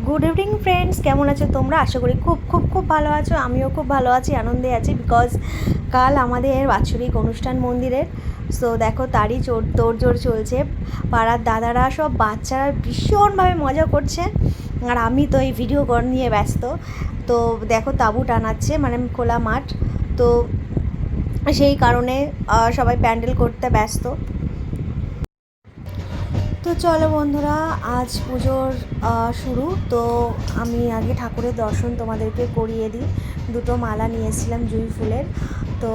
Good evening friends, কেমন আছো তোমরা? আশা করি খুব খুব খুব ভালো আছো। আমিও খুব ভালো আছি, আনন্দে আছি, বিকজ কাল আমাদের বাৎসরিক অনুষ্ঠান মন্দিরের। সো দেখো তারই তোড়জোড় চলছে। পাড়ার দাদারা সব বাচ্চারা ভীষণভাবে মজা করছে, আর আমি তো এই ভিডিও নিয়ে ব্যস্ত। তো দেখো তাঁবু টানাচ্ছে, মানে খোলা মাঠ, তো সেই কারণে সবাই প্যান্ডেল করতে ব্যস্ত। তো চলো বন্ধুরা, আজ পুজোর শুরু। তো আমি আগে ঠাকুরের দর্শন তোমাদেরকে করিয়ে দিই। দুটো মালা নিয়ে এসেছিলাম জুঁই ফুলের, তো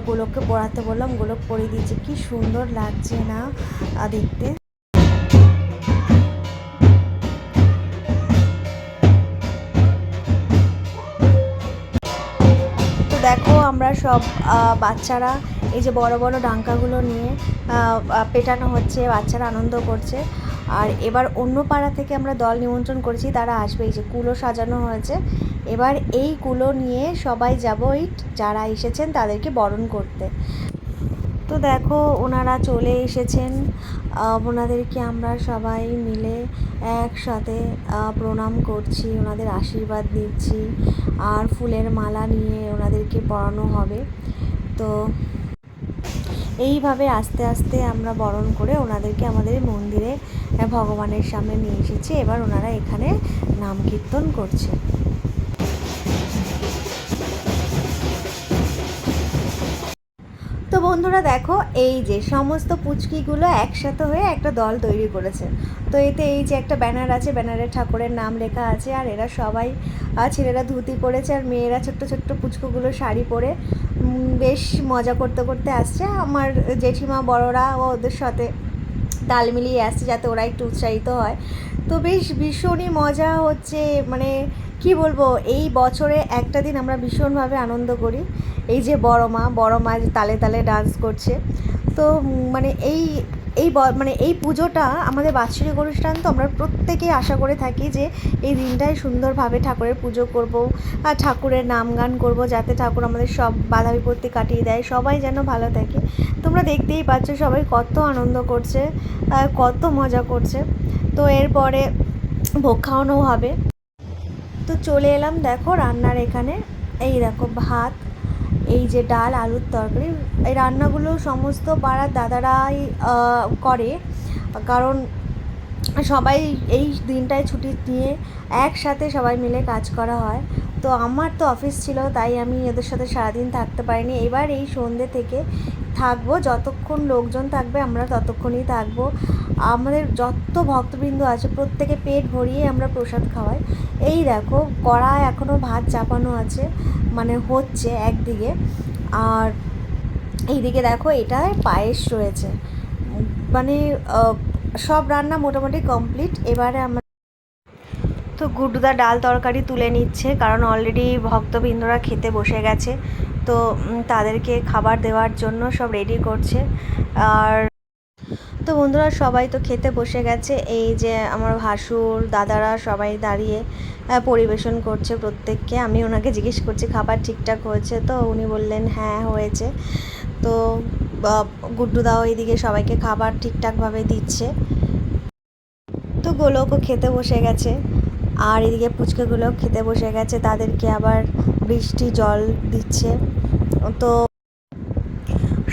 গোলককে পরাতে বললাম, গোলক পরিয়ে দিয়েছে। কি সুন্দর লাগছে না দেখতে। তো দেখো আমরা সব বাচ্চারা এই যে বড় বড় ডাঙ্কাগুলো নিয়ে পেটানো হচ্ছে, বাচ্চারা আনন্দ করছে। আর এবার অন্য পাড়া থেকে আমরা দল নিমন্ত্রণ করেছি, তারা আসবে। এই যে কুলো সাজানো হয়েছে, এবার এই কুলো নিয়ে সবাই যাব ওই যারা এসেছেন তাদেরকে বরণ করতে। তো দেখো ওনারা চলে এসেছেন, ওনাদেরকে আমরা সবাই মিলে একসাথে প্রণাম করছি, ওনাদের আশীর্বাদ নিচ্ছি, আর ফুলের মালা নিয়ে ওনাদেরকে পরানো হবে। তো এইভাবে আস্তে আস্তে আমরা বরণ করে ওনাদেরকে আমাদের মন্দিরে ভগবানের সামনে নিয়ে এসেছি। এবার ওনারা এখানে নাম কীর্তন করছে। তো বন্ধুরা দেখো, এই যে সমস্ত পুচকিগুলো একসাথে হয়ে একটা দল তৈরি করেছে। তো এতে এই যে একটা ব্যানার আছে, ব্যানারে ঠাকুরের নাম লেখা আছে, আর এরা সবাই ছেলেরা ধুতি পরেছে, আর মেয়েরা ছোট্ট ছোট্ট পুচকুগুলো শাড়ি পরে বেশ মজা করতে করতে আসছে। আমার জেঠিমা বড়রা ওদের সাথে তাল মিলিয়ে আসছে যাতে ওরা একটু উৎসাহিত হয়। তো বেশ ভীষণই মজা হচ্ছে, মানে কি বলবো, এই বছরে একটা দিন আমরা ভীষণভাবে আনন্দ করি। এই যে বড় মা তালে তালে ডান্স করছে। তো মানে মানে এই পুজোটা আমাদের বাৎসরিক অনুষ্ঠান, তো আমরা প্রত্যেকেই আশা করে থাকি যে এই দিনটাই সুন্দরভাবে ঠাকুরের পুজো করব, আর ঠাকুরের নাম গান করব, যাতে ঠাকুর আমাদের সব বাধা বিপত্তি কাটিয়ে দেয়, সবাই যেন ভালো থাকে। তোমরা দেখতেই পাচ্ছ সবাই কত আনন্দ করছে, কত মজা করছে। তো এরপরে ভোগ খাওয়ানো হবে। তো চলে এলাম দেখো রান্নার এখানে। এই দেখো ভাত, এই যে ডাল, আলুর তরকারি। এই রান্নাগুলো সমস্ত পাড়ার দাদারাই করে, কারণ সবাই এই দিনটায় ছুটি নিয়ে একসাথে সবাই মিলে কাজ করা হয়। তো আমার তো অফিস ছিল, তাই আমি এদের সাথে সারাদিন থাকতে পারিনি। এবার এই সন্ধ্যে থেকে থাকবো, যতক্ষণ লোকজন থাকবে আমরা ততক্ষণই থাকবো। আমাদের যত ভক্তবৃন্দ আছে প্রত্যেকে পেট ভরিয়ে আমরা প্রসাদ খাওয়াই। এই দেখো কড়ায় এখনও ভাত চাপানো আছে, মানে হচ্ছে একদিকে, আর এইদিকে দেখো এটায় পায়েস রয়েছে। মানে সব রান্না মোটামুটি কমপ্লিট। এবারে আমরা তো গুড্ডুদা ডাল তরকারি তুলে নিচ্ছে, কারণ অলরেডি ভক্তবৃন্দরা খেতে বসে গেছে। তো তাদেরকে খাবার দেওয়ার জন্য সব রেডি করছে। আর তো বন্ধুরা সবাই তো খেতে বসে গেছে। এই যে আমার ভাসুর দাদারা সবাই দাঁড়িয়ে পরিবেশন করছে প্রত্যেককে। আমি ওনাকে জিজ্ঞেস করছি খাবার ঠিকঠাক হয়েছে, তো উনি বললেন হ্যাঁ হয়েছে। তো গুড্ডুদাও এইদিকে সবাইকে খাবার ঠিকঠাকভাবে দিচ্ছে। তো গোলকও খেতে বসে গেছে, আর এদিকে পুচকেগুলো খেতে বসে গেছে, তাদেরকে আবার বৃষ্টি জল দিচ্ছে। তো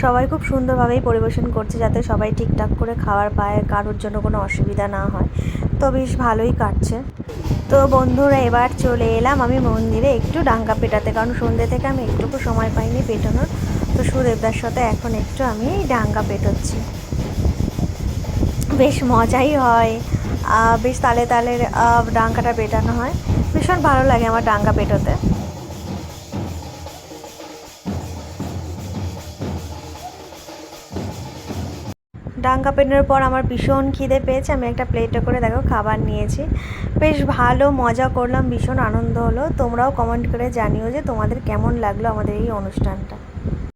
সবাই খুব সুন্দরভাবেই পরিবেশন করছে, যাতে সবাই ঠিকঠাক করে খাবার পায়, কারোর জন্য কোনো অসুবিধা না হয়। তো বেশ ভালোই কাটছে। তো বন্ধুরা এবার চলে এলাম আমি মন্দিরে একটু ডাঙ্গা পেটাতে, কারণ সন্ধ্যে থেকে আমি একটুকু সময় পাইনি পেটানোর। তো সুদেবদার সাথে এখন একটু আমি ডাঙ্গা পেটোচ্ছি। বেশ মজাই হয়, বেশ তালে তালে ডাঙ্গাটা পেটানো হয়। ভীষণ ভালো লাগে আমার ডাঙ্গা পেটোতে। ডাঙ্গা পেটানোর পর আমার ভীষণ খিদে পেয়েছে, আমি একটা প্লেটে করে দেখো খাবার নিয়েছি। বেশ ভালো মজা করলাম, ভীষণ আনন্দ হলো। তোমরাও কমেন্ট করে জানিও যে তোমাদের কেমন লাগলো আমাদের এই অনুষ্ঠানটা।